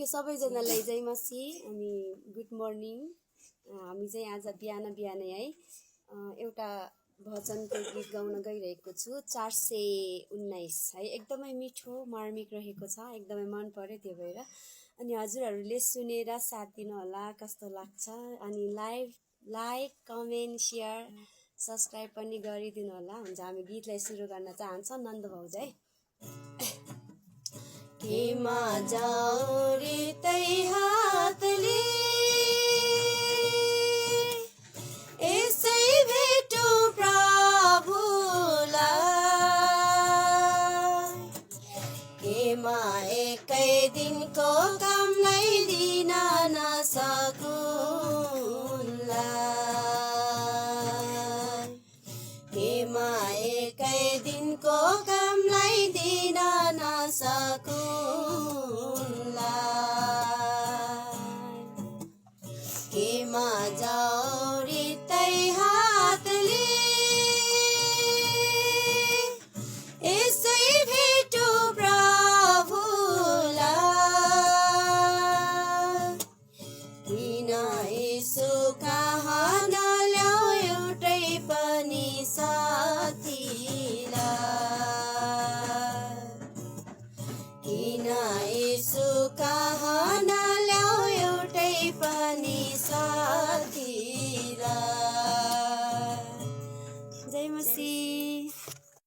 Okay सबैजनालाई जय मसी अनि गुड मर्निङ। हामी चाहिँ आज बिहानै है एउटा भजनको गीत गाउन गइरहेको छु 419 है। एकदमै मिठो मार्मिक रहेको छ, एकदमै मन पर्यो। त्यो भएर अनि हजुरहरूले सुनेर साथ दिनु होला, कस्तो लाग्छ। अनि लाइक कमेन्ट सेयर सब्सक्राइब पनि गरिदिनु होला। हुन्छ, हामी गीतलाई सुरु गर्न चाहन्छौँ। नन्द भाउजू केमा जाऊ रे तै हातले यसै भेटु प्रभुलाई, केमा एकै दिनको कामलाई दिन नसकुलाई, केमा एकै दिनको कामलाई दिन नसकुलाई, केमा जाऊ रे तै हातले यसै भेटु प्रभुलाई, किन यसो कहाँ नल्याऊ एउटै पनि साथीलाई, किन यसो